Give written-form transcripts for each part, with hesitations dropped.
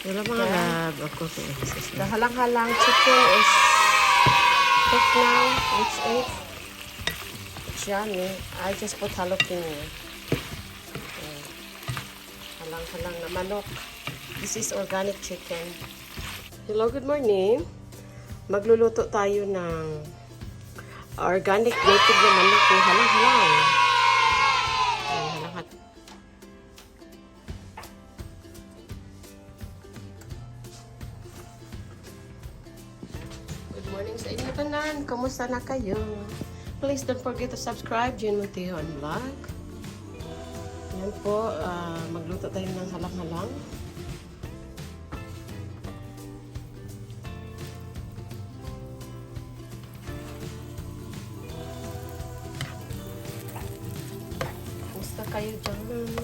Wala mga lab. Ako to. The halang-halang chicken is cooked now. It's 8. It's yummy. I just put jalapeno. Halang-halang na manok. This is organic chicken. Hello, good morning. Magluluto tayo ng organic native na manok ng halang-halang. Good morning sa inyo tanan. Kumusta na kayo? Please don't forget to subscribe, Jane Montejo Vlog. Yan po, magluto tayo ng halang-halang. Kumusta kayo dyan?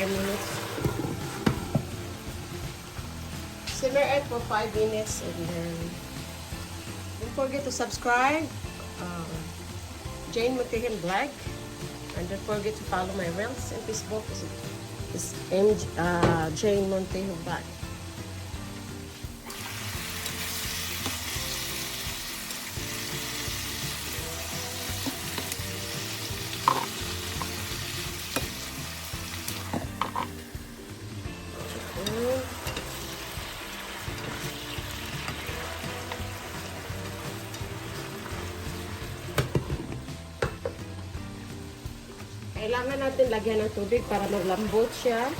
Minutes. Simmer it for 5 minutes and then don't forget to subscribe, Jane Montejo Vlog, and don't forget to follow my reels and Facebook. It's Jane Montejo Vlog. Kailangan natin lagyan ng tubig para maglambot siya.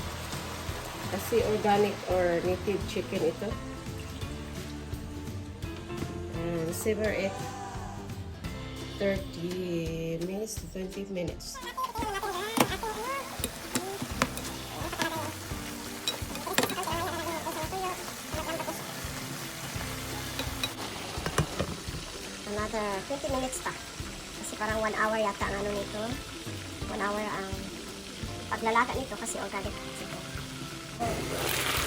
Kasi organic or native chicken ito. And simmer it 30 minutes to 20 minutes. Another 20 minutes pa. Kasi parang 1 hour yata ang ano nito. 1 hour ang paglalata nito kasi organic chicken.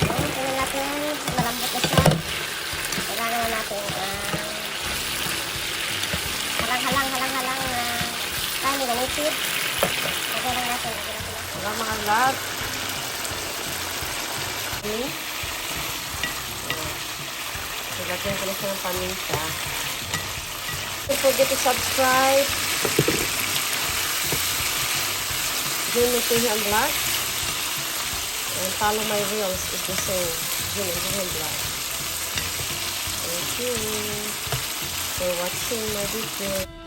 Tingnan natin, malambot na siya. Kailangan na natin halang-halang kanin na native. Lagyan lang natin. Wala mga lab. Okay. Lagyan ko na siya ng paminta. Don't forget to subscribe. Jane Montejo Vlog. And follow my reels. It's the same. Jane Montejo Vlog. Thank you for watching my video.